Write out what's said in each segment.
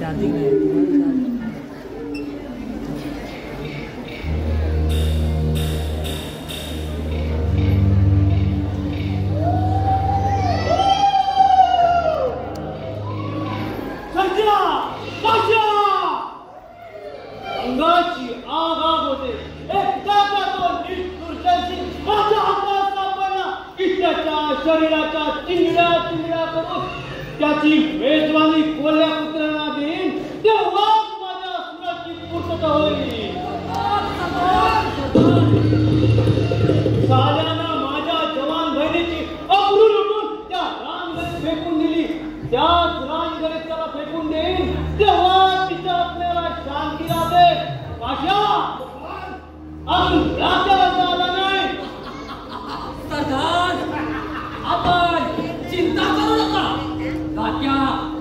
Charging नाही शरीराच्या चिंगड्या चिंगड्या करून त्याची मेजवानी कोल्या कुत्र्यांना देईन तेव्हाच माझ्या सुराची पूर्तता होईल. साल्यानं माझ्या जवान बहिणीची अब्रू लुटून त्या रानगडीत फेकून दिली. त्याच रानगडीत त्याला फेकून देईन तेव्हा तिच्या आपल्याला शांती राहते. पाशा अजून रात्याला झाला नाही. सरदार आपण चिंता करू नका. तात्या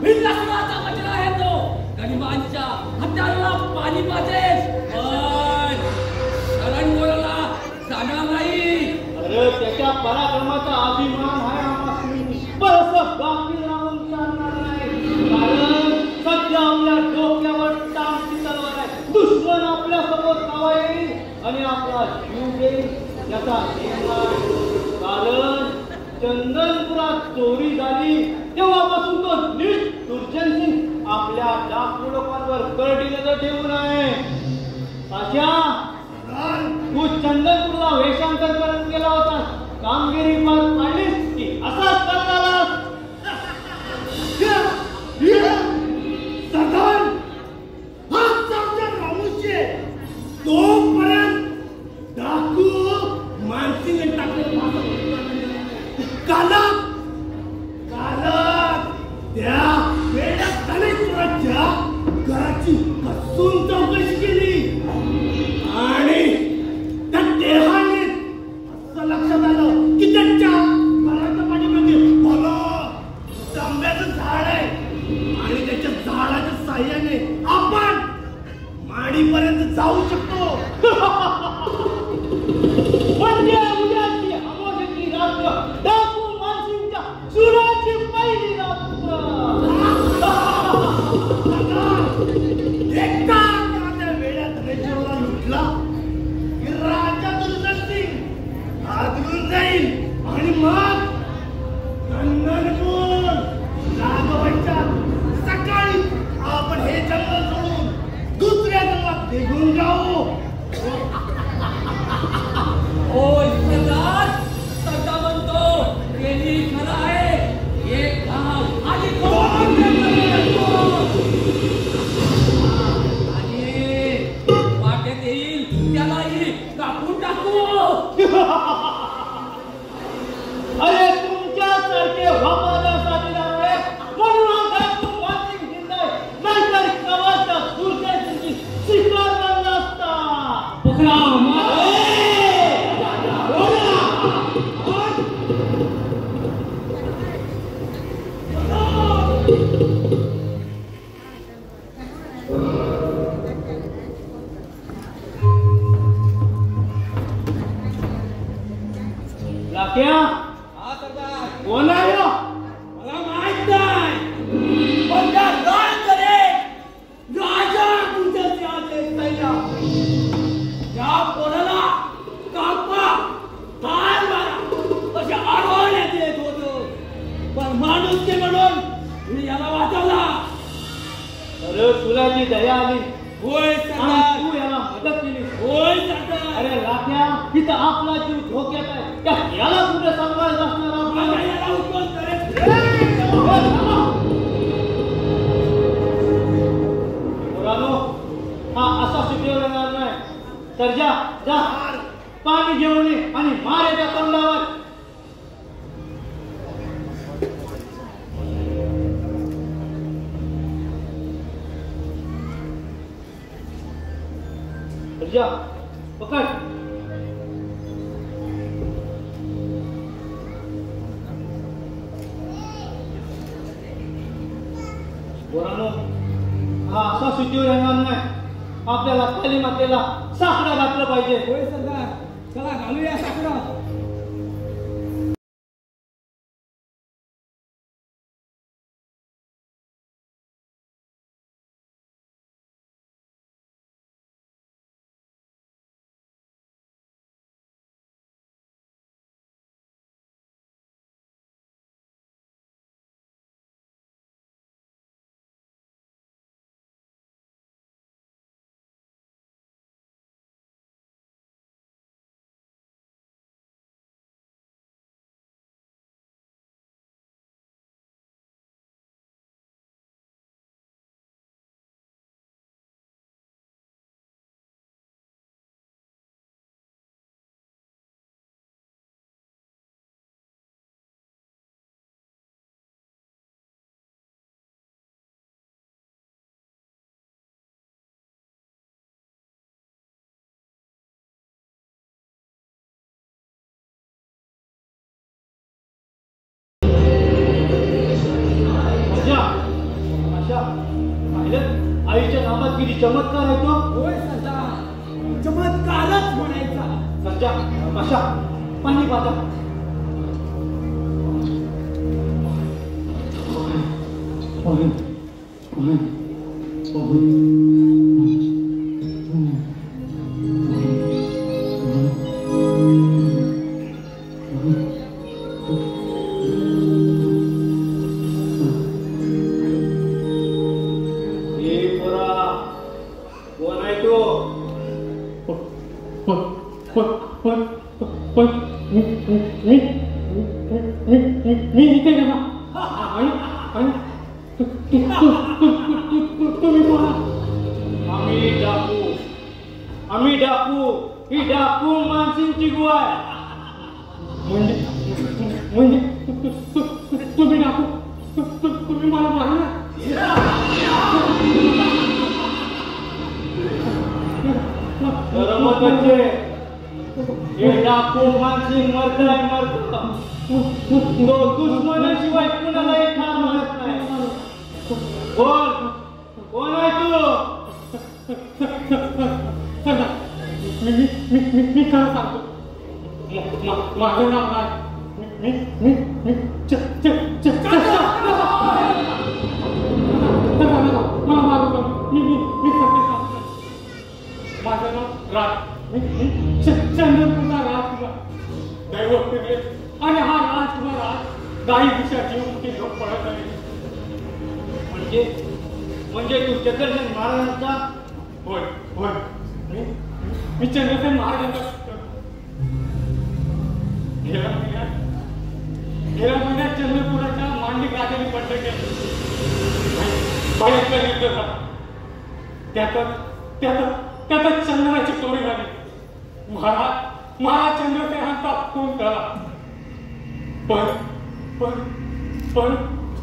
हिंदुस्थानाचा कचरा आहे तो. गरिबांच्या हत्याराला पाणी पाजेल पण शरणगोराला जाणार नाही. अरे त्याच्या पराक्रमाचा अभिमान आहे आम्हाला, पण असं गाफील राहून चालणार नाही. कारण सध्या आपल्या डोक्यावर टांगती तलवार आहे. दुश्मन आपल्या समोर धावा येईल आणि आपला जीव देईल याचा कारण चंदनपुरात चोरी झाली तेव्हापासून तो नीट दुर्जन सिंग आपल्या डाकू लोकांवर करडी नजर ठेवून आहे. अशा तू चंदनपूरला वेषांतर करून गेला होता. कामगिरी पार पाडलीस की असाच करतालास. सरदार हाच आमच्या रामूचे तोपर्यंत डाकू मानसिंग टाकले कालक त्या वेड्या धनेश्वराच्या घराची कसून चौकशी केली आणि त्या देहाने असं लक्षात आलं की त्यांच्या घराच्या पाठीमागे भलं आंब्याचं झाड आहे आणि त्याच्या झाडाच्या साह्याने आपण माडीपर्यंत जाऊ शकतो. म्हणजे उद्याची अमावस्येची रात्र डाकू मानसिंगच्या सुराची पहिली रात्र. एकदा त्या वेड्या धनेश्वराला लुटला की राजा दुर्जन सिंग आदळून जाईल आणि मग चंदनपूर राघवांच्या सकाळी आपण हे जंगल सोडून दुसऱ्या जंगलात निघून जाऊ. होय सरदार. सध्या म्हणतो तेही खरं आहे. एक गाव आणि वाटेत येईल त्यालाही कापून टाकू. अरे तुमच्यासारखे वापाला साथीदार आहे म्हणून डाकू मानसिंग जिंदा आहे. नाहीतर कवाच्या दुर्जनाची शिकार बनला असता. पोखरा लाक्या हा सरदार. कोण आहे हो? मला माहित नाही पण त्या रानकडे राजा तुझ्याचे आदेश पहिला. त्या पोराला कापा ठार मारा अशा आडवण्यात येत होतो पण माणूस म्हणून मी याला वाचवला. अरे तुला जी दया आली होय आणि सरदार. तू याला मदत केली. होय सरदार. अरे लाक्या इथं आपला जीव धोक्यात आहे. त्या याला कुठे सांभाळत असणार मला आपण? याला उचलून करेल. पोरांनो, हा असा सुटेवर येणार नाही. तर जा जा पाणी घेऊन ये आणि मार याच्या तोंडावर. जा पकड. पोरांनो, हा असा सुटीवर येणार नाही. आपल्याला काली मातेला साकडा घातलं पाहिजे. होय सरदार. चला घालूया साकडा. पाहिलं आईच्या नामात किती चमत्कार आहे तो. होय सरदार, चमत्कारच म्हणायचा. सध्या कशा पाणी पाजा. मी इथे गेला आणि तुम्ही बोला. आम्ही डाकू ही डाकू माणसांची गुवा आहे. म्हणजे तुम्ही डाकू तुम्ही मला मारला. हे डाकू माणसी मरताय तो दुश्मनाशिवाय कुणालाही ठार मारत नाही. कोण आहे तू? मी खरं सांगतो. माझं नाव काय? मला मारू का? मी सत्य सांगतो. माझं नाव राज. चंद्रपूरचा राजकुमार दैव फिरले आणि हा राजकुमार आज काही दिशा जीव लोक पडत आहे. म्हणजे तू चंद्रसेन महाराजांचा? होय होय, मी चंद्रसेन महाराजांचा. गेल्या महिन्यात चंद्रपुराच्या मांडलिक राजाने बंड केलं. भयंकर युद्ध झालं. त्यातच चंद्राची चोरी झाली. महाराज चंद्रसेनांचा खून झाला.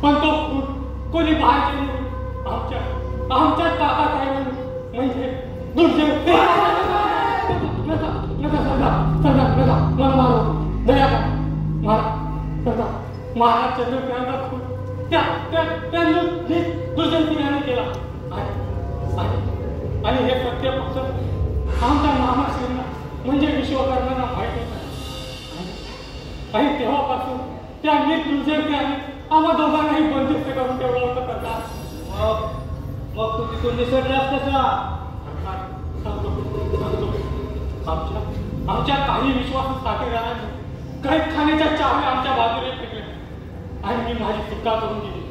पण तो कोणी बाहेर आमच्या ताकात म्हणजे दुर्जय. मला मारू दया महाराज चंद्रसेनांचा खून दुर्जय सिंहाने केला. आणि हे सत्य फक्त आमच्या मामाश्रींना म्हणजे विश्वकर्मांना माहिती नाही. आणि तेव्हापासून त्या दुर्जयने आम्हा दोघांनाही बंदिस्त करून ठेवलं होतं करतात. मग तू तिथून निसटलास कसा? आमच्या काही विश्वासू साथीदारांनी कैद खाण्याच्या चावे आमच्या बाजूने फेकले आणि मी माझी सुटका करून दिली.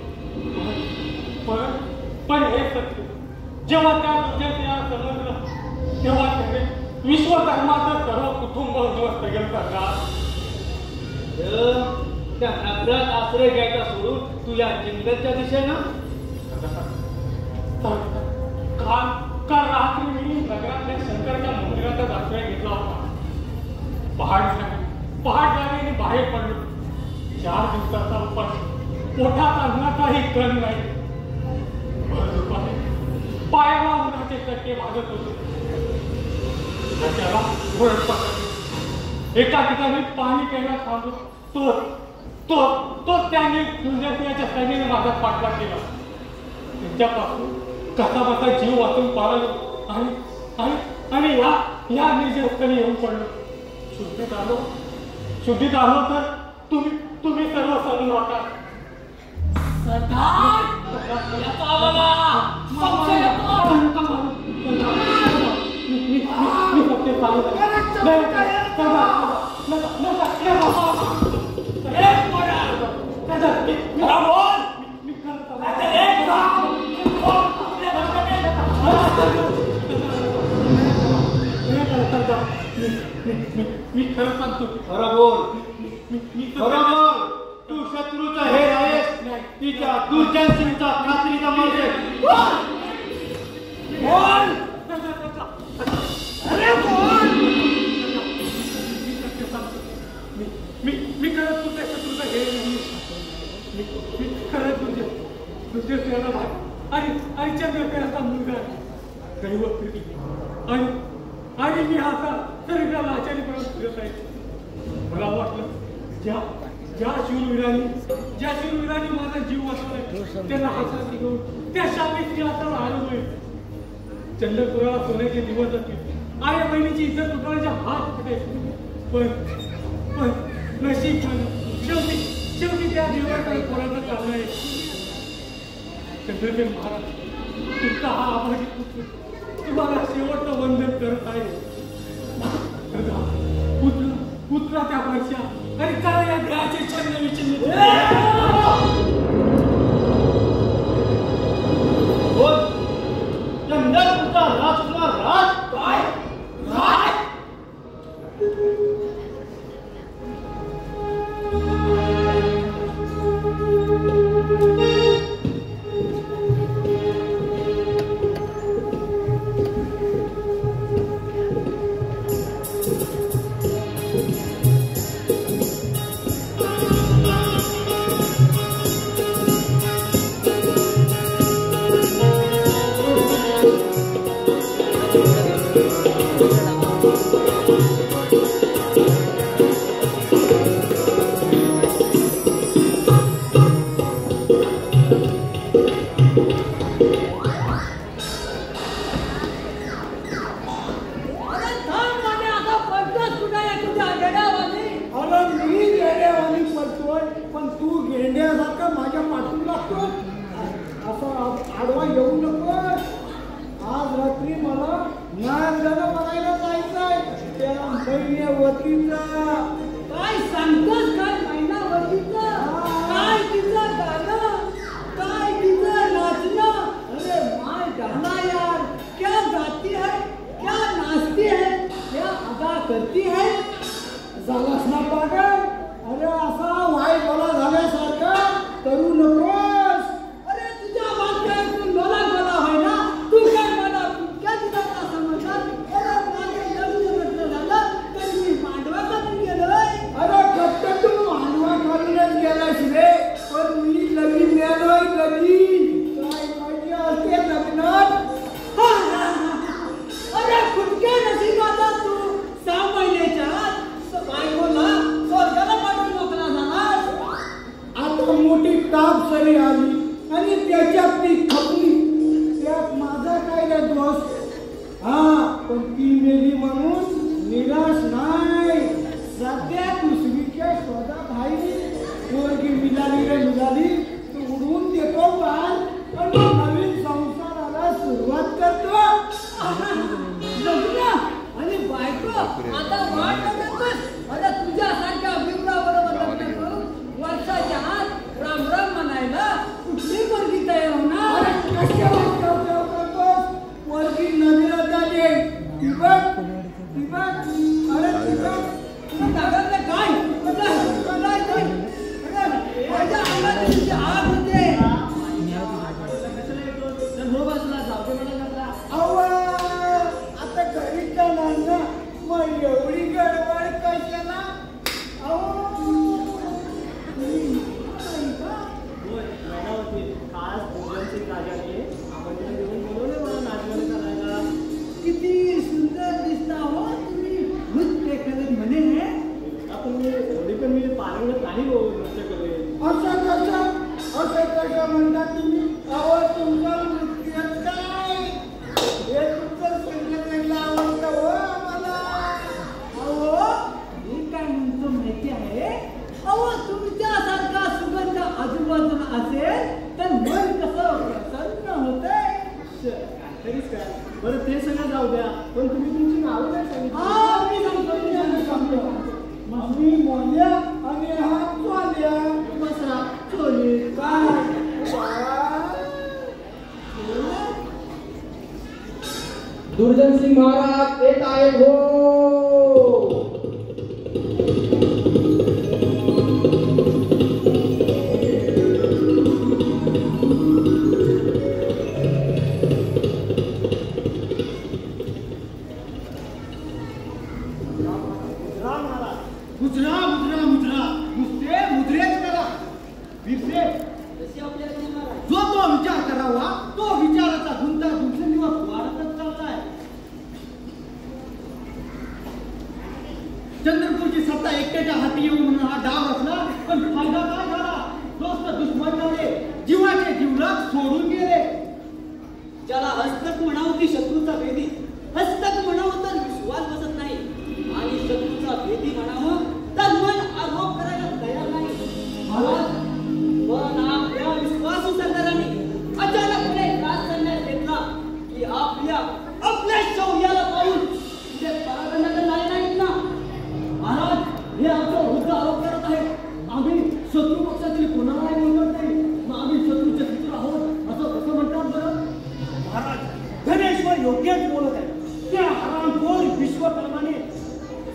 पण हे सत्य जेव्हा त्या दुर्जयतेला समजलं तेव्हा त्याने विश्वकर्माचं सर्व कुटुंब उद्ध्वस्त केलं करतात. त्या नगरात आश्रय घ्यायचा सोडून तू या जंगलच्या दिशेनं? काल रात्री मी नगरातल्या शंकरच्या मंदिरातच आश्रय घेतला होता. पहाट झाली बाहेर पडलो. 4 दिवसाचा उपास, पोटात अन्नाचाही कण नाही. पायाला उन्हाचे चटके भाजत होते. त्याला वरड पडली. एका ठिकाणी पाणी प्यायला थांबलो. तो त्याने दुर्जयसिंहाच्या सैन्याने माझा पाठलाग केला. त्यांच्यापासून कसा जीव वाचून पाळलो आणि या निर्जस्थळी येऊन पडलो. शुद्धीत आलो तर तुम्ही सर्व समजून वाटा. मी खरं सांगतो. खरं बोल. तू शत्रूचा हे आहेस. तिच्या दुर्जयसिंगचा खात्रीचा माणूस. मी खरंच तुझ्या शत्रूचा हे नाही. मी खरंच दुर्जयसिंहाचा भाई आणि चंद्रसेनाचा मुलगा दैव फिरली आणि मी असा तरी त्याला आचार्यपणे फिरत आहे. मला वाटलं ज्या शूरवीरांनी माझा जीव वाचवलाय त्यांना हातात घेऊन त्या शापेची आता आलोय. चंद्रपुराला सोन्याचे दिवस असतील, आई बहिणीची इज्जत तुटण्याच्या हात होते. पण नशीब शेवटी त्या देवाकडे कोणाचं चाललं आहे. चंद्रदेव महाराज, तुमचा हा आभारी पुत्र तुम्हाला शेवटचं वंदन करत आहे. पुत्रा त्या वर्षा आणि करा या ग्रहाचे छंद विचिन्न. चंद्रपुरचा राजकुमार राज काय राज दुर्जन सिंह महाराज येत आहेत हो. जो तो विचार करावा तो विचाराचा गुंता दिवसेंदिवस वाढतच चाललाय. आता एकट्याच्या हाती येऊ म्हणून हा डाव रचला, पण फायदा काय झाला? दोस्त दुश्मन झाले, जीवाचे जीवलग सोडून गेले. ज्याला हस्तक म्हणावं की शत्रूचा भेदी, हस्तक म्हणावं तर विश्वास बसत नाही, आणि शत्रूचा भेदी म्हणावं तर मन आरोप करायला तयार नाही. पण आपल्या विश्वासू सरदारांनी अचानकपणे राज संन्यास घेतला की आपल्या शौर्याला पाहून ते परागंडाला झाले नाहीत ना. महाराज, हे आपलं वृद्ध आरोप करत आहेत. आम्ही शत्रू पक्षातील कोणालाही बोलत नाही, मग आम्ही शत्रूचे शत्रू आहोत असं कसं म्हणतात बरं? महाराज, धनेश्वर योग्यच बोलत आहे. त्या हरामखोर विश्वकर्माने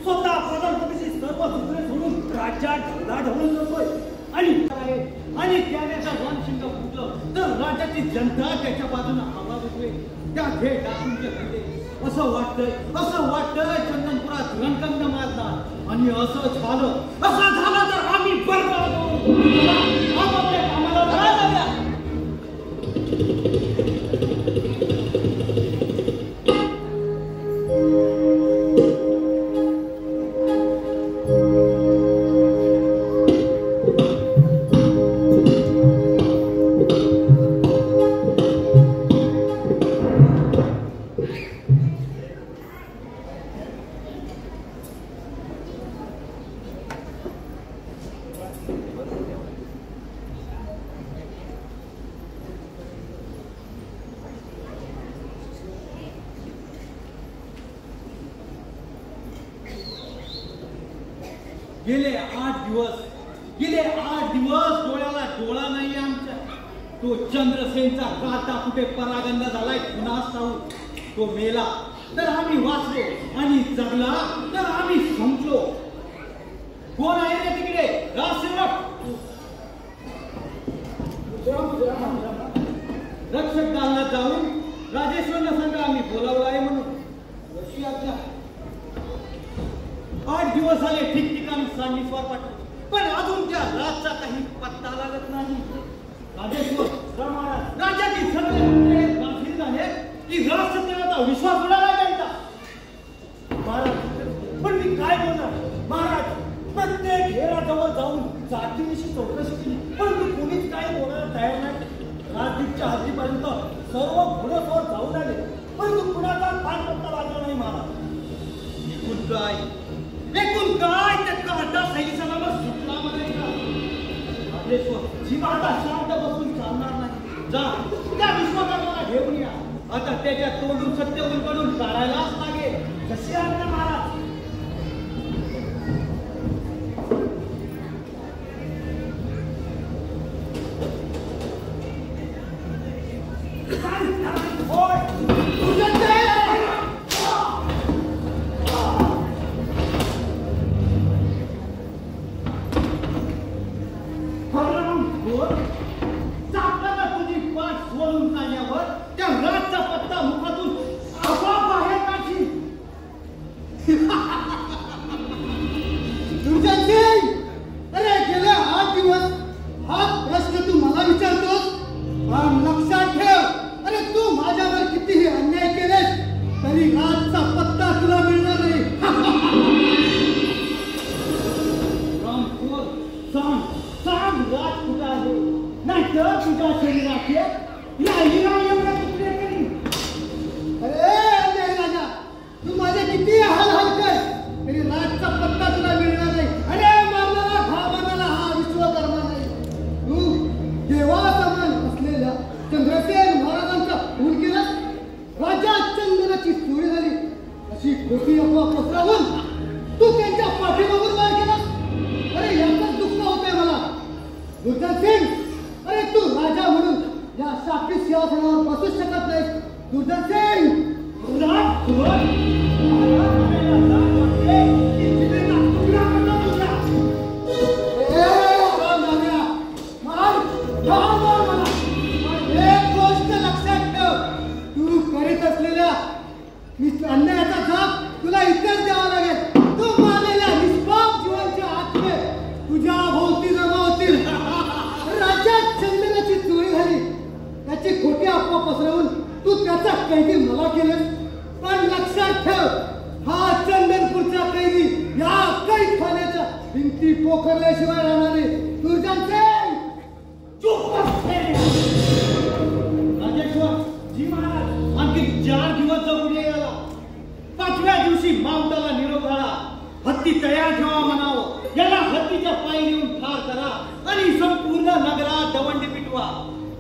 स्वतः प्रधानमंत्रीची सर्व सूत्रे सोडून राज्यात ढवळून जातोय. आणि त्याचा रणशिंग फुटलं तर राज्याची जनता त्याच्या बाजूने आवाज उठवे. त्या थेट टाकून असं वाटतंय चंदनपुरात रणकंद मारतात. आणि असं झालं तर आम्ही बरबाद होऊ. आपापल्या कामाला जाऊया. गेले 8 दिवस डोळ्याला डोळा नाही आमच्या. तो चंद्रसेनचा गाता कुठे परागंदा झालाय कुणास ठाऊक. तो मेला तर आम्ही वाचलो, आणि जगला तर आम्ही संपलो. कोण आहे रे तिकडे? राजसेवक रक्षक दलाला जाऊन राजेश्वरला सांगा आम्ही बोलावलं आहे म्हणून. अशी आज्ञा. 8 दिवस झाले ठिकठिकाणी सांडीस्वार पाठवले, पण अजून त्या राजचा काही पत्ता लागत नाही. राजेश्वर राज्यातील सगळे मंत्री गाफील झाले की राजसत्तेचा विश्वास उडाला त्यांचा. महाराज, पण मी काय बोलणार? महाराज, प्रत्येक हेराजवळ जाऊन जातीविषयी चौकशी केली, पण मी कोणीच काही बोलायला तयार नाही. राजदीपच्या हद्दीपर्यंत सर्व घोडसवार जाऊन आले, परंतु कुणाचा कान पत्ता लागला नाही. महाराज, एकूण काय त्या काटा सैनिकांना सुटला म्हणायचा. राजेश्वर जीव आता शांत बसून चालणार नाही. जा त्या विश्वकर्माला घेऊन या. आता त्याच्या तोंडून सत्य उलगडून काढायलाच लागेल. कशी आज्ञा महाराज? पण लक्षात ठेव, हा चंदनपूरचा कैदी या कैदखान्याच्या ती पोखरल्याशिवाय राहणारी दुर्जन सिंग चुप बस. राजेश्वर जी महाराज आणखी 4 दिवस जगून यायला. 5व्या दिवशी मावटाला निरोप झाला. हत्ती तयार ठेवा म्हणावं. याला हत्तीच्या पायी नेऊन ठार करा आणि संपूर्ण नगरात दवंडी पिटवा.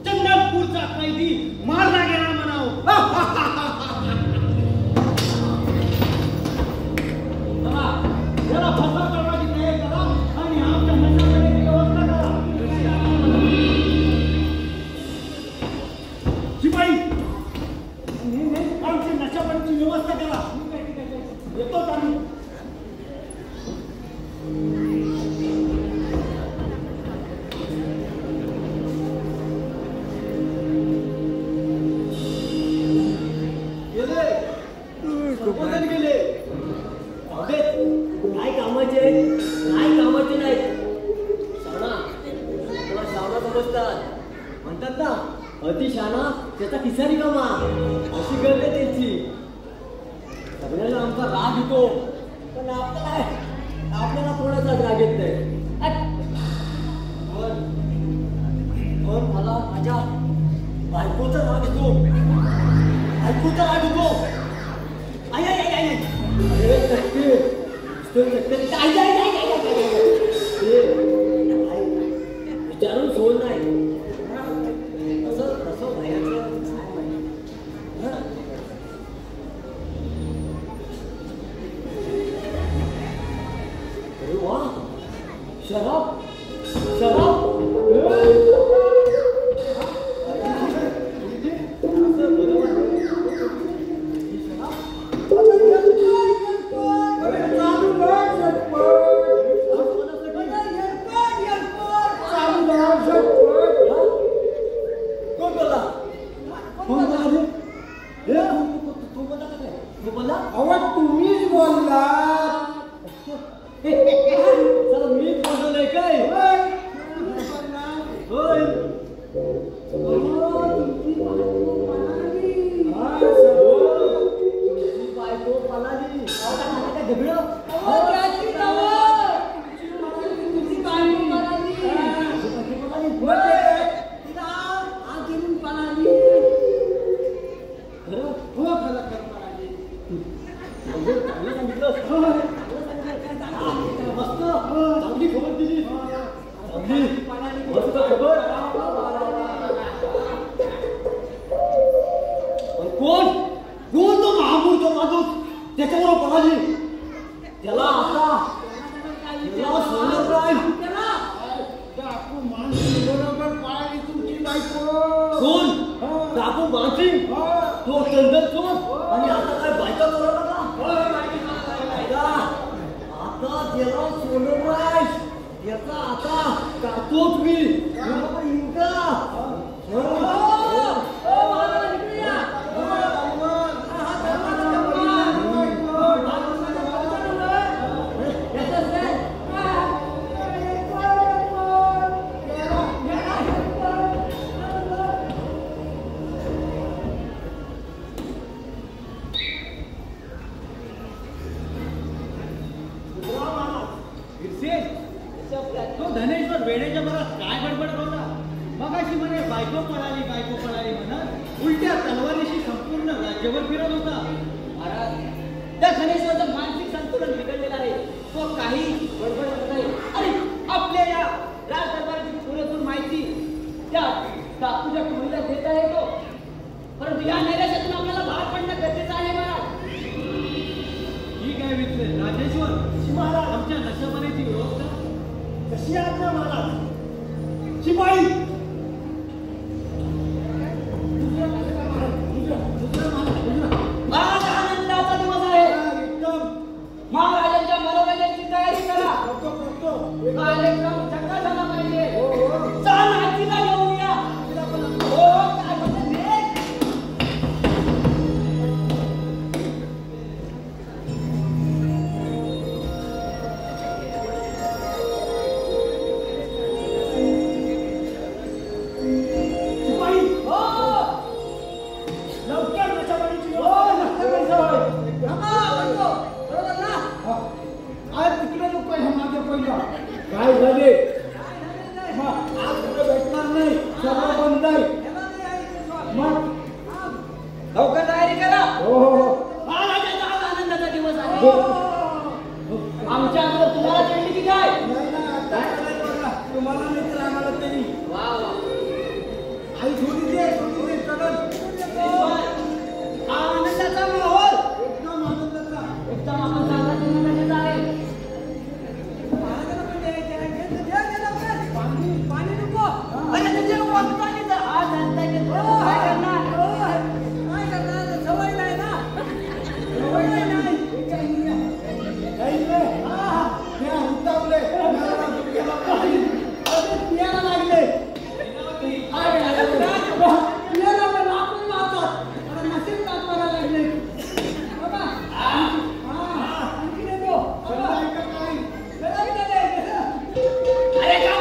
चंदनपूरचा कैदी मारला गेला म्हणावं. याला फसा करण्याची तयारी करा आणि आमच्या नशाबंदीची व्यवस्था करा. शिपाई आमची नशाबंदीची व्यवस्था करा. येतोच आम्ही. म्हणतात ना अतिशाना त्याचा खिसारी कामा अशी गरज आहे त्यांची. सगळ्याला आमचा राग येतो पण आपल्याला कोणाचा राग येत नाही. पण मला माझ्या बायकोचा राग येतो. बायकोचा राग येतो. विचारून सोड नाही. असं बाहेरचं अरे वा शराब शराब. तुम्हीच बोलला. चला मीच बोललोय काय. बायको पळाली. चांगली खबर दिली. मस्त खबर. कोण कोण तो महामूर्ख माणूस त्याच्यावर पळाली. त्याला आता तुमची बायको कोण डाकू मानसिंग तो चंदन चोर आणि आता काय बायका चोरला का. आता त्याला सोनराय याचा आता कातोच मी इंका. तो धनेश्वर वेळेच्या बरात काय बडबड होता. मगाशी म्हणे बायको पळाली म्हणत उलट्या तलवारीशी संपूर्ण राज्यभर फिरत होता. महाराज त्या धनेश्वरचं मानसिक संतुलन बिघडलेलं आहे. तो काही बडबड करत नाही. आणि आपल्या या राजदरबाराची पुरेपूर माहिती त्या डाकूच्या टोळीला देता येतो. परंतु या नैराश्यातून आपल्याला बाहेर पडणं गरजेचं आहे महाराज. ठीक आहे विचार राजेश्वर. महाराज आमच्या नशाबंदीची व्यवस्था कशी आज्ञा महाराज. शिपाई आज आनंदाचा दिवस आहे. एकदम महाराजांच्या मनोरंजनाची तयारी करा. कार्यक्रम चक्का झाला पाहिजे. चाल आजीला घेऊन या. हो काय म्हणते. आज तिकडे लोक ह्या मागे पहिला काय झाले मग आज कुठे भेटणार नाही सर्व बंद आहे मग लवकर तयारी करा. हो हो हो आनंदाचा दिवस आहे. आमच्या अंगावर तुम्हाला चढली की काय? तुम्हाला नाही तर आम्हाला तरी वा वा. आई थोडी दे चलन हा आनंदाचा माहोल एकदम आनंदाचा एकदम आपण चांगला आनंदाचा आहे. पाणी नको. अरे तुझे पाणी तर आज आणता येत काय करणार? काय करणार? सवय नाही ना. सवय नाही. काही नाही त्या उतावले पियाला लागले. पियाला पण आपण लावतात. अरे मशीन कामाला लागले. बाबा आणखी नको. अरे का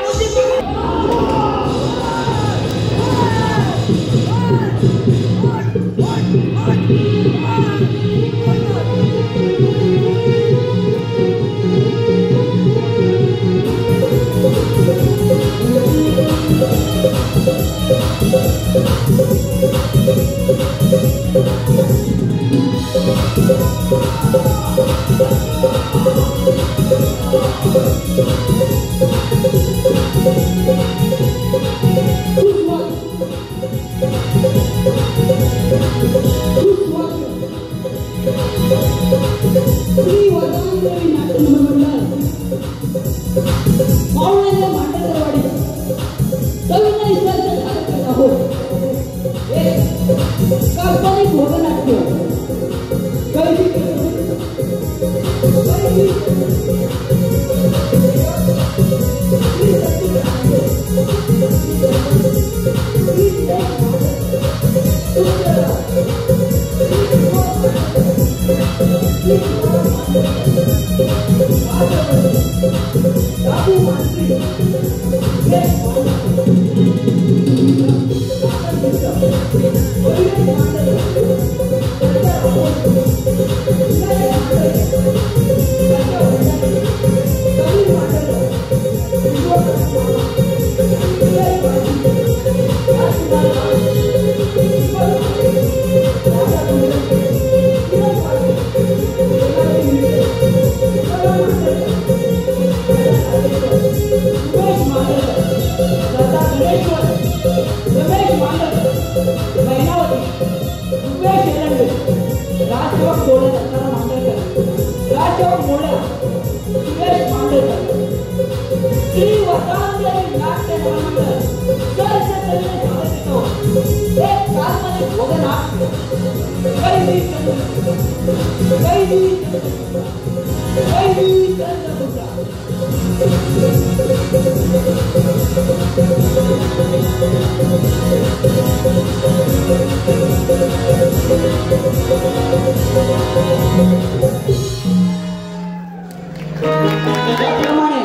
त्याप्रमाणे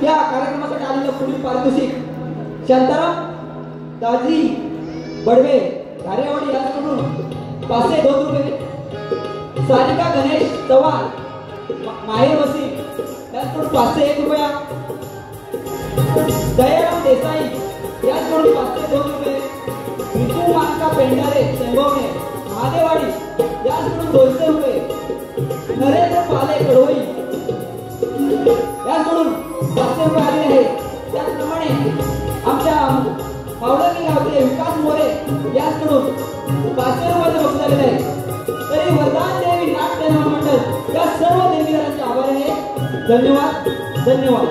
या कार्यक्रमासाठी आलेलं पुढील पारितोषिक शांताराम दाजी बडवे धारेवाडी यांच्याकडून 502 रुपये, सारिका गणेश चव्हाण माहेर वसी यांच्याकडून 501 रुपया, दयाराम देसाई यांच्याकडून 502 रुपये, विजू मानका पेंढारे संभवणे महादेवाडी यांच्याकडून 200 रुपये, नरेंद्र पाले कडोई याकडून 500 रुपये आलेले आहेत. त्याचप्रमाणे आमच्या पावडरणी गावचे विकास मोरे याकडून 500 रुपयाचे बक्षीस आलेले आहे. तरी वरदान देवी नाट्य मंडळ या सर्व देवीदारांचे आभार आहे. धन्यवाद धन्यवाद.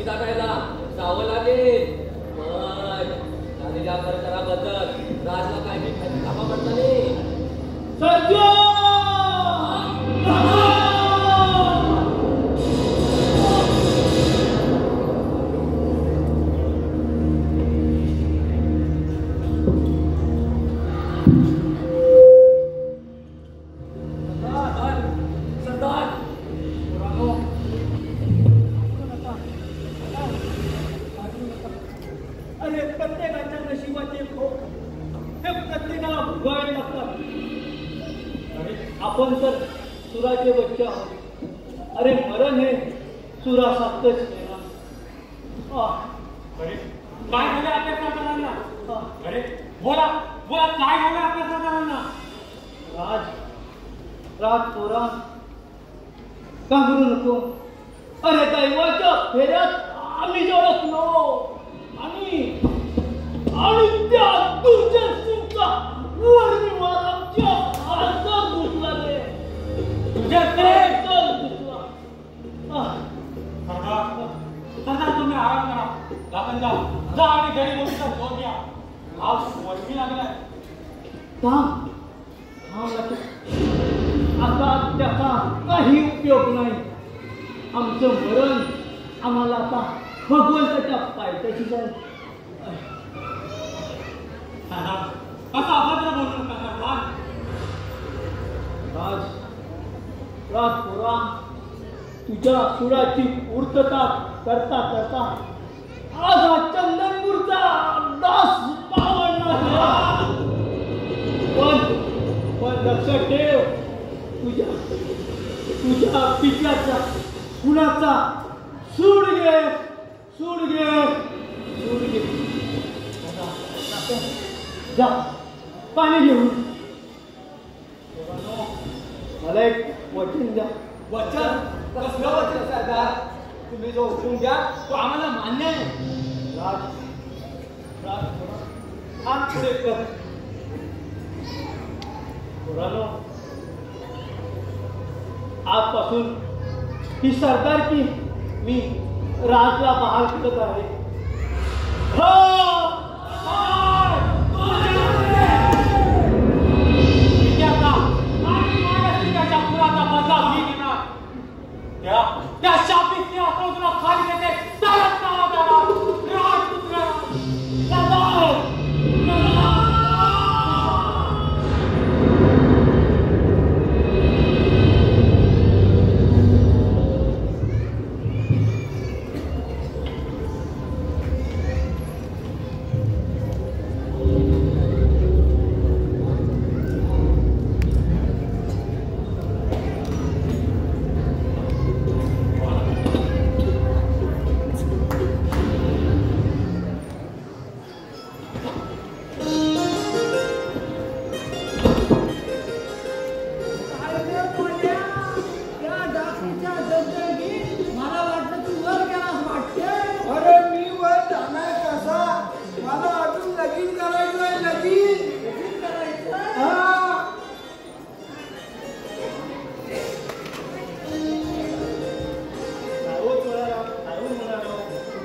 कशी टाकायला जावं लागेल. पण झालेल्या प्रकाराबद्दल राजला काय मी खाली कामा म्हणता नाही. प्रत्येकाच्या नशिबात एक हो, हे प्रत्येकाला भोगावे लागतात. आपण तर सुराचे बच्चे आहोत. अरे मरण हे सुरासारखंच आहे ना. अरे काय झालं आपल्या सरदारांना? अरे बोला बोला, काय झालं आपल्या सरदारांना? राज पोरा घाबरू नको. अरे दैवाच्या फेऱ्यात आम्ही जळकलो आणि त्या दुर्जन सिंगचा वर्णिवार आमच्या हातात घुसला रे. सरदार तुम्ही आराम करा. आपण जा आणि घरी मोठीचा झोप घ्या. आज वर्षी लागलाय. आता त्याचा काही उपयोग नाही. आमचं मरण आम्हाला आता भगवंताच्या पायथ्याशी जाईल. असं अभद्र बोलू नका. राजपुरा तुझ्या सुराची पूर्तता करता करता आज हा चंदनपूरचा दास पावन झाला. पण लक्षात ठेव, तुझ्या पित्याचा कुणाचा सूड घे. जा पाणी घेऊन. मला एक वचन द्या. वचन? कसलं वचन सरदार? तुम्ही जो हुकूम द्या तो आम्हाला मान्य आहे. हात पुढे कर. पोरांनो, आजपासून ही सरदारकी मी राजला बहाल करत आहे. त्या शापित तुला खाली देते.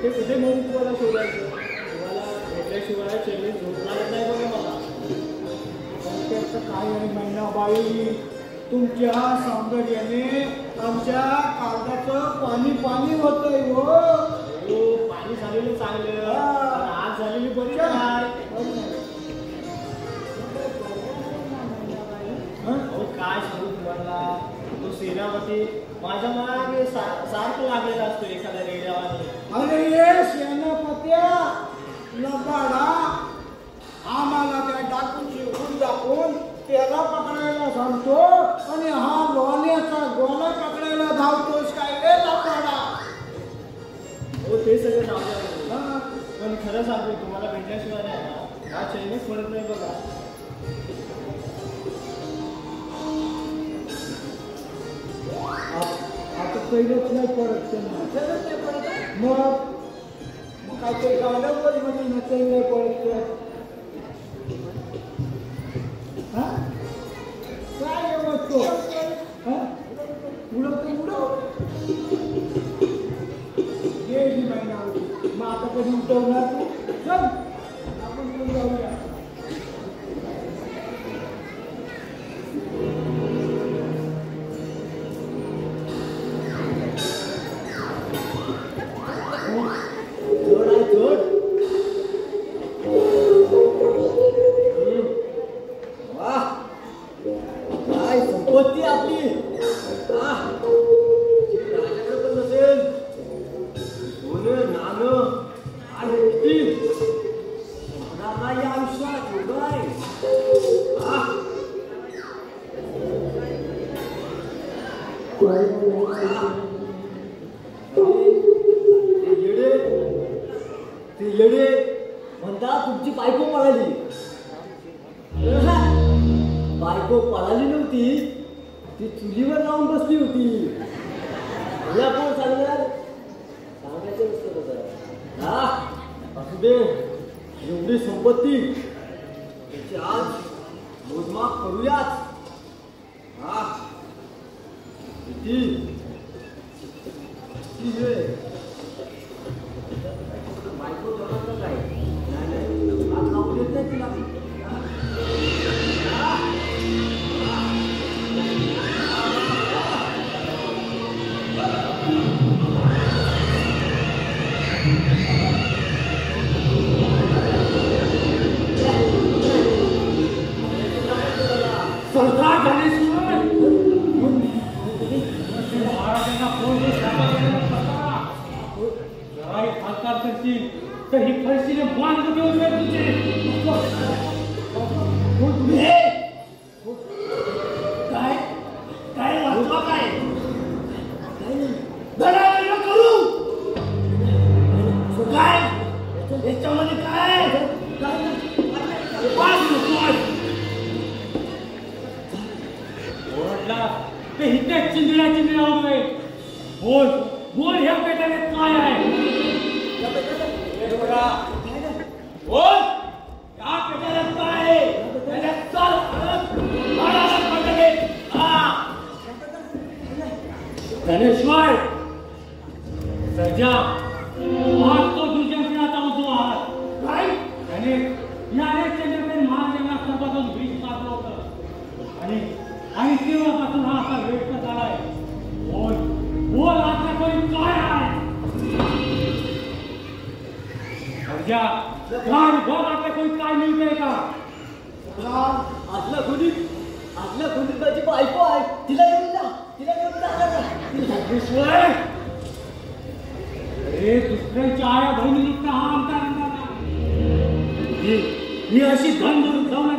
कुठे म्हणून तुम्हाला शोधायचं? तुम्हाला भेटल्याशिवाय चेहरे झोपणार नाही बघा मला. पण त्याचं काय आहे महिनाबाई, तुमच्या सौंदर्याने आमच्या काळजाचं पाणी होतंय. हो पाणी झालेलं चांगलं, आज झालेली बरी काय. काय सांगू तुम्हाला, तो सेनापती माझ्या मागे सारखं लागलेला असतो एखाद्या रेड्यावाने. अरे ये सेनापत्या लबाडा, आम्हाला त्या डाकूची ऊन दाखवून त्याला पकडायला सांगतो आणि हा लोण्याचा गोला पकडायला धावतोस काय रे लबाडा. हो ते सगळं नाव, पण खरं सांगतो तुम्हाला भेटल्याशिवाय नाही हा चैनच पडत नाही बघा. आता पहिलेच नाही पडत त्यांना. मग काय ते गाणं पण म्हणजे नसेल नाही पडत. काय म्हणतो उडवतो गेली महिना उठवणार तू? चल आपण पण जाऊया. काय संपत्ती आपली राजाकडे पण नसेल. सोनं नाणं आणि या आयुष्यात एवढं आहे. ते येडे म्हणता तुमची बायको पळाली. बायको पळाली नव्हती, ती चुलीवर जाऊन बसली होती. तुला कोण सांगणार? सांगायचं नसतं तसं. हा असू दे. एवढी संपत्ती त्याची आज मोजमाप करूयाच. हा किती बायको जवळ काय नाही आज खाऊ देत नाही तिला. सरकार झाल्याशिवाय महाराजांना फोन जरा एक हालचाल करतील तर ही फळशीने मान घेऊन तुमचे काय काय वाचवा काय धडाधड करू काय याच्यामध्ये काय ओरडला ते इथे चिंदिरा होतोय. बोल बोल ह्या पेटाने काय आहे? बोल या पेटाला काय आहे? त्याच्यात चाल धनेश्वर सजा आज तो दुर्जनाचा उजवा आहात काय? त्याने याने चंद्रसेन महाराजांना सर्वातून विष काढलं होतं आणि तेव्हापासून हा असा वेट झालाय. बोल बोल आता कोणी काय आहे? सजा काय बघ आता कोणी काय मिळतंय का? आतल्या खोलीत माझी बायको आहे. तिला घेऊन जा. अरे दुसऱ्यांच्या आया बहिणी लुटणं हा आमचा धंदा नाही. ही अशी धन जाऊन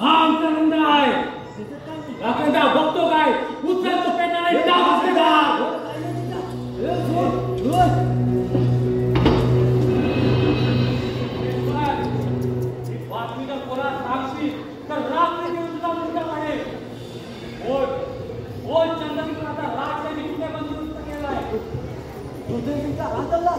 हा आमचा धंदा आहे. एखादा बघतो काय उचलतो पेटाला बातमी जर कोणा सांगली तर रात्री देऊन तुझा मुलगा वाढेल. बोल चंद्रपूर आता राजधानी कुठे बंदोबस्त केलाय? दुर्जयसिंगचा राजदल्ला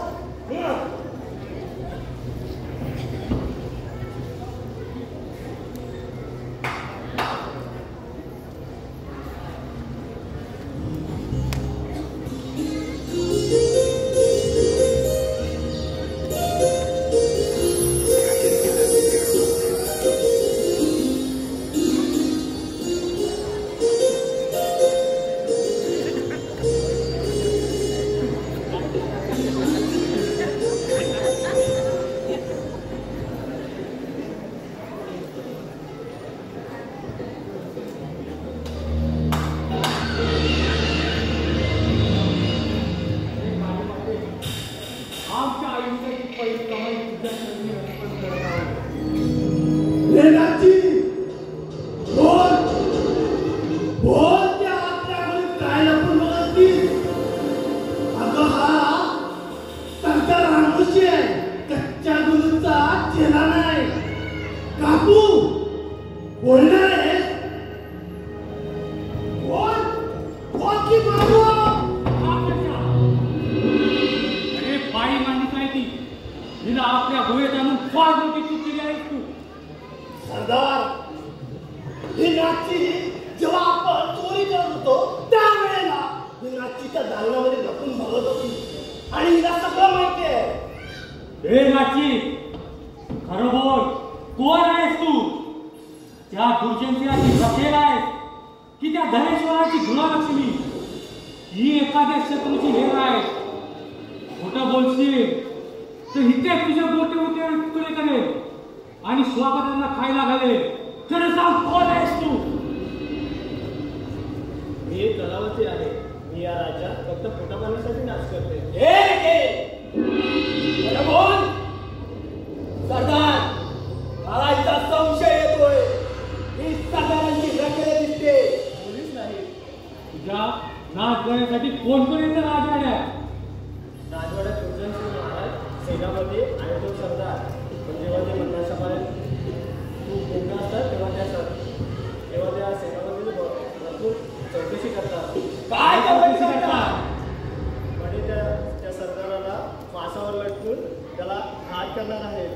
हे नाची, खरं बोल, कोण आहेस तू? त्या दुर्जनसिंहाची बसेल आहेस की त्या धनेश्वराची गुलालक्ष्मी? ही एखाद्या शत्रूची हेर आहे. खोटं बोलशील तर इथे तुझे बोटे होते तुले करेल आणि स्वागतांना खायला घालेल. खरं सांग, कोण आहेस तू? मी कलावती आहे. मी या राज्यात फक्त पोटा पाण्यासाठी नाच करते. बोल सरदार, मला इथं संशय येतोय. ही सरदारांची रकेले दिसते. पोलीस नाही. तुझ्या नाच करण्यासाठी कोण कोण येतं राजवाड्यात? राजवाड्यात दुर्जनसिंह महाराज, सेनापती आणि तो सरदार. पण जेव्हा ते म्हणण्यासपर्यंत खूप मोठा असतात तेव्हा त्या सेनापतीने भरपूर चौकशी करतात. काय चौकशी करतात? म्हणजे त्या सरदाराला फासावर लटकून त्याला घात करणार आहे.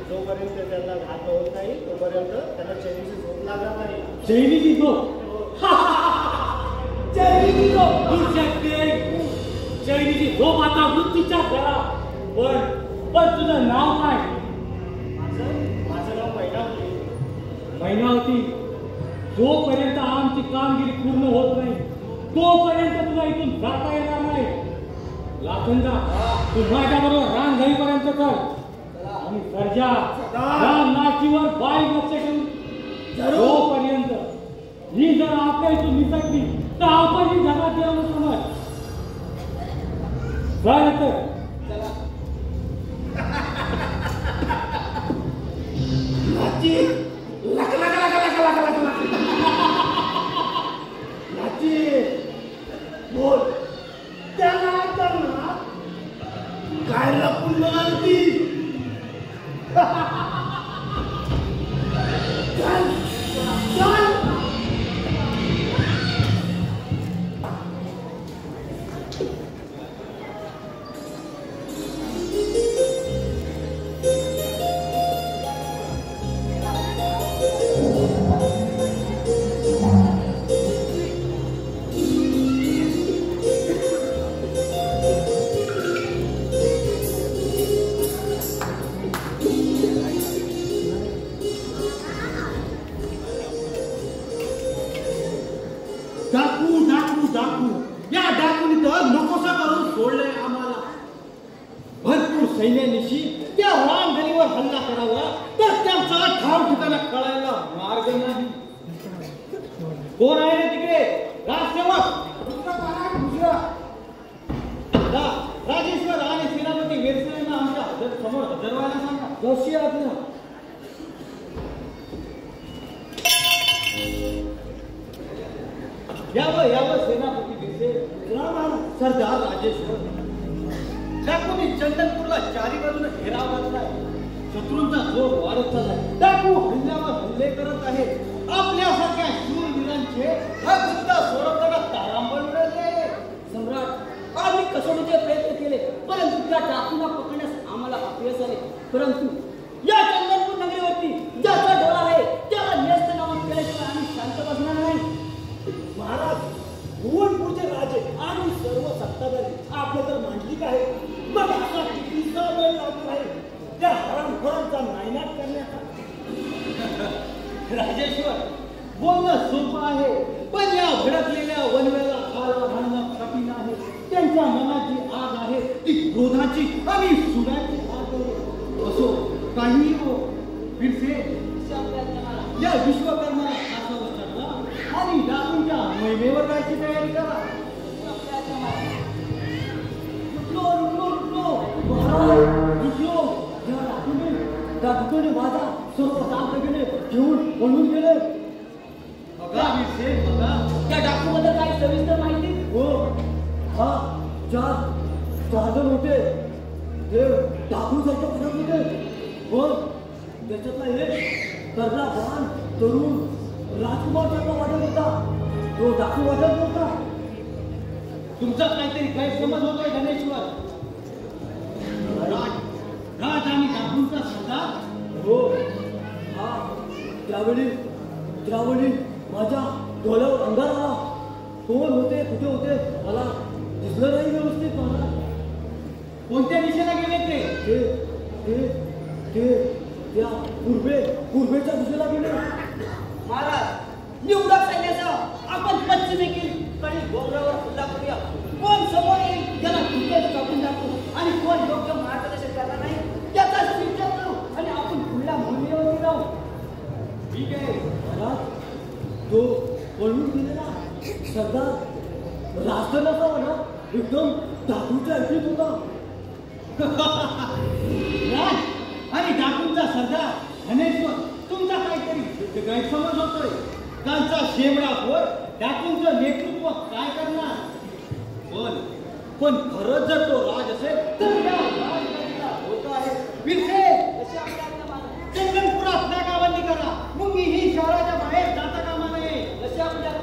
जोपर्यंत त्यांना घात होत नाही तोपर्यंत त्यांना चैनीची झोप लागणार नाही. चैनीची झोप? चैनीची झोप? चैनीची झोप आता मृत्यूच्या घरा. पण तुझं नाव काय? माझं नाव मैनावती. मैनावती, जोपर्यंत आमची कामगिरी पूर्ण होत नाही तोपर्यंत तुला इथून जाता येणार नाही. लाखंदा, तू माझ्याबरोबर रानघाईपर्यंत कर आणि सर्जा या नाचीवर बाई लक्ष ठेवून जोपर्यंत ही जर आपल्या इथून निसटली तर आपण ही जगात गेलो समज. झालं तर नाची लक लक लक लक लक लक लक. नाची बोल, त्याला त्यांना काय लपून बघालती? चल चल. डाकू डाकू डाकू, या डाकूने तर नकोसा करून सोडलंय आम्हाला. भरपूर सैन्यानिशी त्या रामगलीवर हल्ला करावा तर त्यांचा ठाव ठिकाणा कळायला मार्ग नाही. कोण आहे रे तिकडे? राजसेवक राजेश्वर आणि सेनापती वेरसेना आमच्या समोर हजर व्हायला सांगा. जोशी आज्ञा. यावं सेनापती बिरसे, सरदार राजेश्वर. डाकूंनी चंदनपूरला चारी बाजूने घेराव घातलाय. शत्रूंचा जोर वाढत चाललाय. डाकू हल्ल्यावर हल्ले करत आहेत. आपल्यासारख्या शूरवीरांचे हा गुत्ता सोडवताना तारांबळ उडाले. सम्राट, आम्ही कसोटीचे प्रयत्न केले परंतु त्या डाकूंना पकडण्यास आम्हाला अपयश आले. परंतु या चंदनपूर नगरीवरती ज्याचा डोळा आहे त्याला न्यस्त नामून केल्याशिवाय आम्ही शांत बसणार नाही. महाराज, भुवनपूरचे राजे आणि सर्व सत्ताधारी आपले तर मांडलिक आहे. मग असा कितीचा वेळ लागणार आहे त्या हरणखोरांचा नायनाट करण्याचा? राजेश्वर, बोलणं सोपं आहे पण या भडकलेल्या वनव्याला आला घालणं कठीण आहे. त्यांच्या मनाची आग आहे ती क्रोधाची आणि सुडाची आग आहे. असो, काही हो. फिरसे या विश्वकर्माला फासावर चढवा आणि डाकूंच्या महिमेवर जायची तयारी करा. डाकूने माझा सर्व दागिने घेऊन पळून गेले. बघा फिरसे, बघा. त्या डाकूबद्दल काही सविस्तर माहिती? हो, हा, चार जण होते. ते डाकूसारखे पडत होते. पण त्याच्यातला एक तरला बाण तरुण राजकुमार सारखा वाटत होता. तो डाकू वाटत नव्हता. तुमचा काहीतरी गैरसमज होतोय धनेश्वर. राज आणि डाकूंचा सौदा? हो, हा, त्यावेळी माझ्या डोळ्यावर अंधार आला. कोण होते, कुठे होते मला दिसलं नाही व्यवस्थित. मला कोणत्या दिशेला गेले ते त्या पूर्वेच्या दिशेला गेले. महाराज निवडक सैन्याचा आपण पश्चिमेकडील डोंगरावर हल्ला करूया. कोण समोर येईल त्याला कुठेच कापून टाकू आणि कोण योग्य मार्गदर्शन करणार नाही त्याचा निश्चय करू आणि आपण पुढल्या मोहिमेवरती जाऊ. ठीक आहे महाराज. तो पळून गेलेला सरदार राष्ट्रनाचा म्हणा एकदम डाकूच्या ऐकत होता. राज आणि डाकूंचा सरदार धनेश्वर तुमचा काहीतरी गैरसमज होतोय. कालचा शेमडा खोर डाकूंचं नेतृत्व काय करणार. पण खरंच जर तो राज असेल तर या राजकारणाला होत आहे. विरसे चंदनपुरात नाकाबंदी करा. मुंगी ही शहराच्या बाहेर जाता कामा नये. अशा आपल्या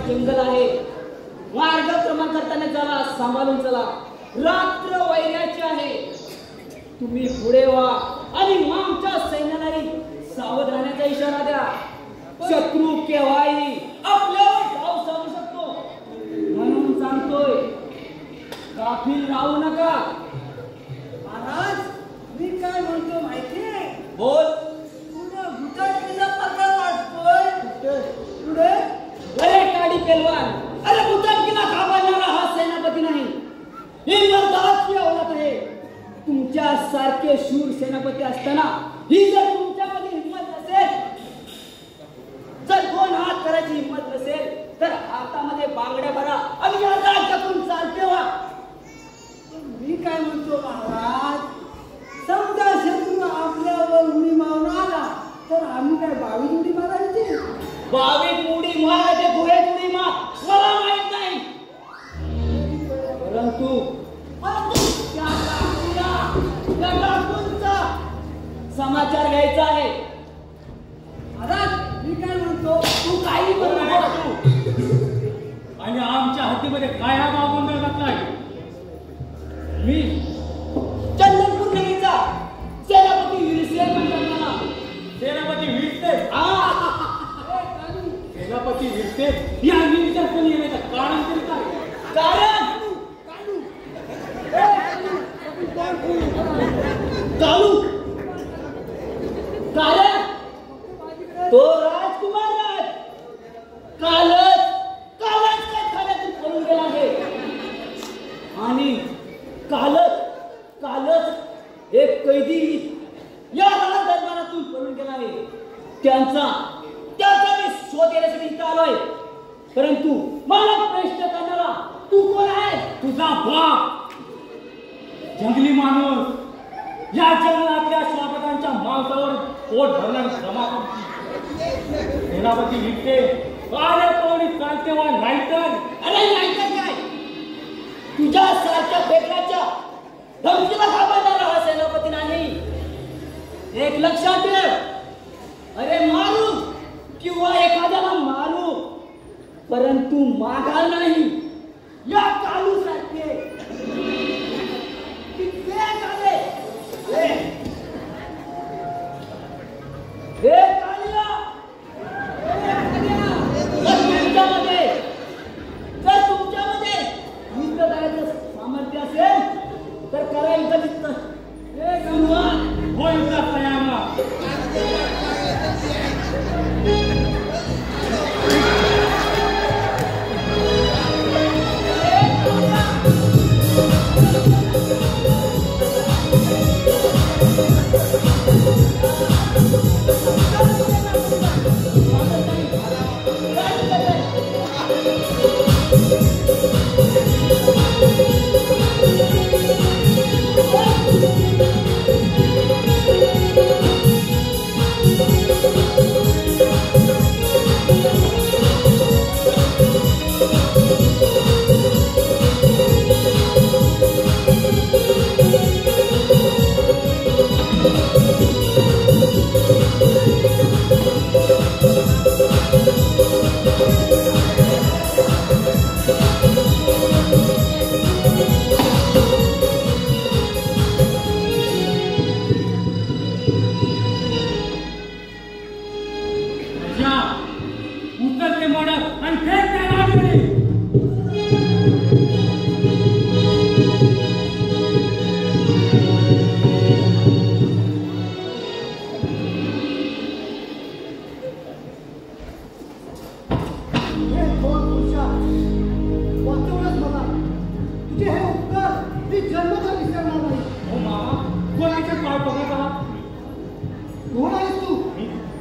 जंगल आहे. मार्गक्रमण करताना चला, सांभाळून चला. रात्र वैऱ्याची आहे. तुम्ही पुढे व्हा आणि आमच्या सैन्यालाही सावध राहण्याचा इशारा द्या. शत्रू केव्हाही आपल्यावर धाव सांगू शकतो म्हणून सांगतोय गाफील राहू नका. महाराज मी काय म्हणतो माहितीये. बोल. गुजरातीचा प्रकार वाटतोय. पुढे अरे काडी पेलवान, अरे बुताटकीला घाबरणारा हा सेनापती नाही. ही मर्दाची औलाद आहे. तुमच्या सारखे शूर सेनापती असताना ही जर तुमच्यामध्ये हिंमत नसेल, जर दोन हात करायची हिंमत नसेल तर हातामध्ये बांगड्या भरा आणि या राज्यातून चालते व्हा. मी काय म्हणतो महाराज, समजा शत्रू आपल्यावर उडी मारून आला तर आम्ही काय 22 उडी मारायची. 22 उडी मारायचे पुढे उडी मार मला माहित नाही. परंतु त्या डाकूंचा समाचार घ्यायचा आहे. महाराज मी काय म्हणतो, तू काही करू नको. आणि आमच्या हद्दीमध्ये काय हा गाव गोंधळ घातलाय. मी चंदनपूर नगरीचा सेनापती विरसे म्हणतात मला. सेनापती विरसे. सेनापती विरसे या विरसेपणी येण्याचं कारण तरी काय. कारण कालू कारण तो राजकुमार राज कालच कारखान्यातून पळून गेला आहे. आणि कालच एक कैदी या राज दरबारातून पळून गेला आहे. त्यांचा मी शोध घेण्यासाठी इथं आलोय. परंतु मला प्रश्न करणारा तू कोण आहे. तुझा बाप जंगली माणूस या जंगलातल्या स्वागतांच्या मांसावर पोट भरणार जमा करते. सेनापती विरसे अरे कोणी चालते वा नाहीतर. अरे नाहीतर काय, तुझ्या सारख्या बेकराच्या धमकीला घाबरणारा हा सेनापती नाही. एक लक्षात ठेव. अरे मारू किंवा एखाद्याला मारू परंतु माघार नाही. या कालू सारखे कितने झाले. हे कालिया, तुमच्यामध्ये युद्ध करायचं सामर्थ्य असेल जा उचल ते मडक आणि फेक त्या नागेने.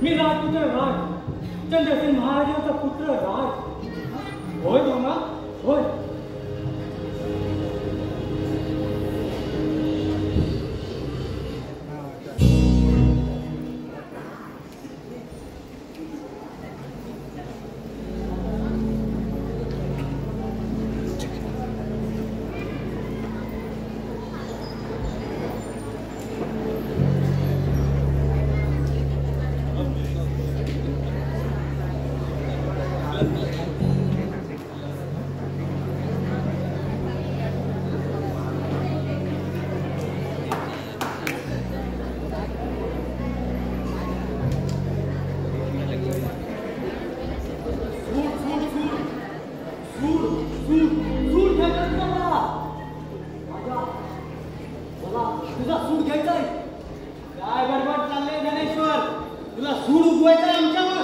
मी राजपुत्र राज चंद्रसेन महाराजांचा पुत्र राज. होय मामा होय. तुझा सूड घ्यायचाय. काय बडबड चाललंय ज्ञानेश्वर? तुला सूड उगवायचंय आमच्यावर.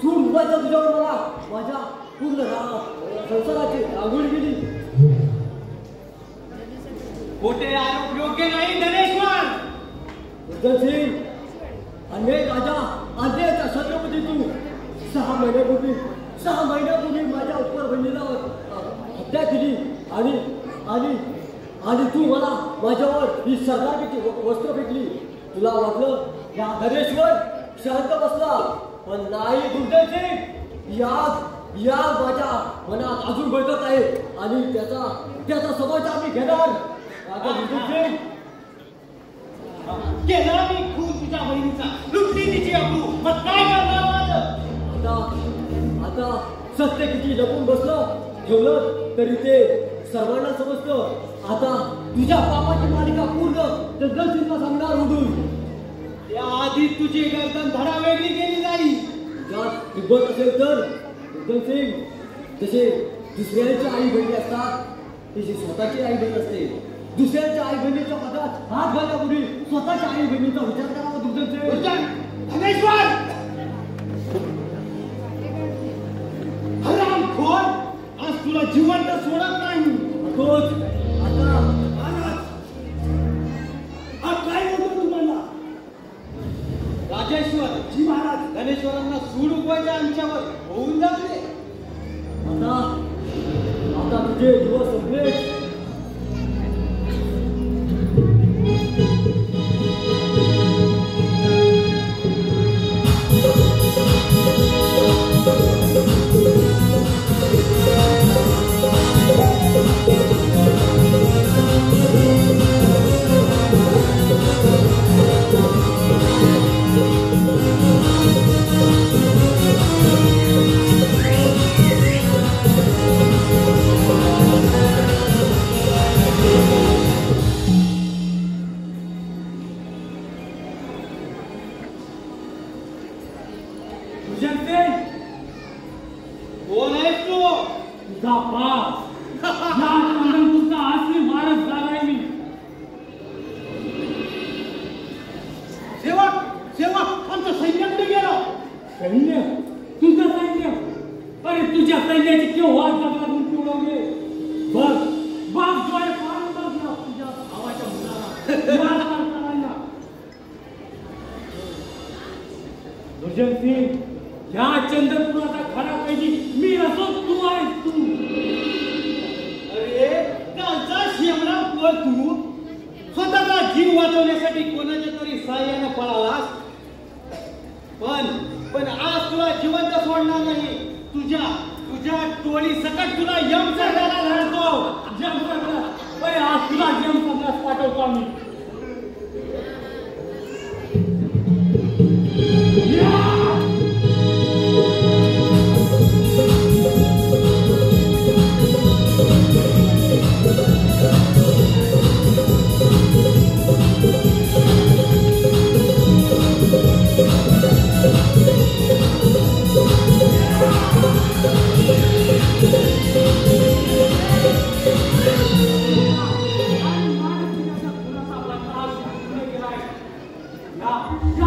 सूड उगवायचं तुझ्यावर मला माझ्या पूर्ण संसाराची आगुड गेली. खोटे आरोप योग्य नाही ज्ञानेश्वर. उद्धव सिंग अनेक राजा आद्याचा छत्रपती तू 6 महिन्यापूर्वी माझ्या उत्तर बहिणीला हत्या केली आणि तू मला माझ्यावर ही सरदारकीची वस्त्र फेकली. तुला वाटलं या धनेश्वर शांत बसला, पण नाही दुर्जय सिंग. या माझ्या मनात अजून बळकत आहे आणि त्याचा समाचार मी घेणार. दुर्जय सिंग केला मी खून तुझ्या बहिणीचा, लुटली तिची अब्रू, मग काय करणार माझं? आता सत्य किती लपून बसलं ठेवलं तरी ते सर्वांना समजतं. आता तुझ्या पापाची मालिका पूर्ण जगदलसिंगला सांगणार उडून. त्याआधी तुझी गर्दन धडा वेगळी केली जाईल. ज्यात हिंमत असेल तर जगदलसिंग जसे दुसऱ्यांच्या आई बहिणी असतात तशी स्वतःची आई बहीण असते. दुसऱ्यांच्या आई बहिणीच्या पदात हात घालण्यापूर्वी स्वतःच्या आई बहिणीचा विचार करावा. दुर्जनसिंग धनेश्वर हरामखोर, आज तुला जिवंत सोडत नाही. काय बोलतो तुम्हाला? राजेश्वर जी महाराज. धनेश्वरांना सूड उगवायचं आमच्यावर होऊन जाऊ दे. आता तुझे दिवस संपले. कोण आहेस तू? तुझा बाप या चंदनपूरचा असली वारस झालाय मी. सेवक आमचं सैन्य कुठे गेलं? सैन्य? तुझं सैन्य? अरे तुझ्या सैन्याची केव्हा जगलातून पिवळवले. बाप डोळे पाहून बघ ना तुझ्या भावाच्या मुलाला. दुर्जन सिंग, या चंद्रपुराचा खरा पैकी मी असो, तू आहेस तू. अरे कालचा शेमडा पोर तू स्वतःचा जीव वाचवण्यासाठी कोणाच्या तरी साह्यानं पळालास. पण आज तुला जिवंत सोडणार नाही. तुझ्या टोळी सकट तुला यम सरकारला धरतो. जम सरकार? अरे आज तुला जम सरकार पाठवतो आम्ही. Thank you. या